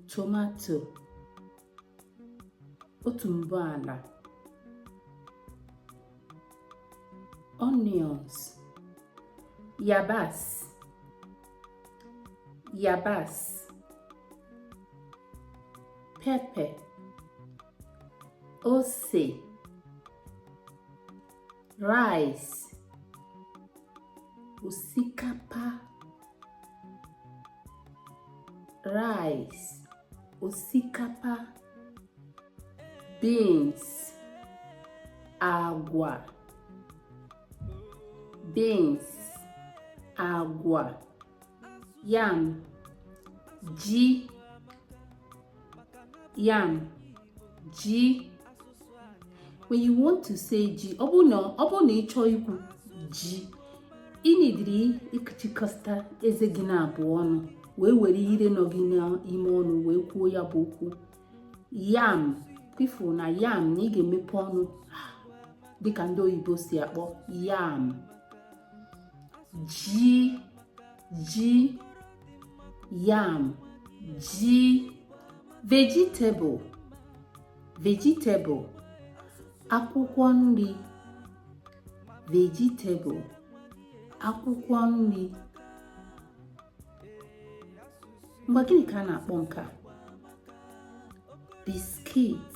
tomato, otumboala, onions, yabasị, pepper, ose, rice, osikapa, beans, agwa, yam, ji. When you want to say ji, ọ bụ na ịchọ ikwu ji, ị nidiri ịkụchikọta eze gị na-abụọ ọnụ wee were ire nọ gị n'ime ọnụ wee kwuo ya bụ okwu. Yam, ifu na yam na ị ga-emepe ọnụ dịka ndị oyibo si akpọ yam. Ji, yam, ji. Vegetable, akwụkwọ nri, Mgbe gịnị ka a na-akpọ nke a? Biscuit,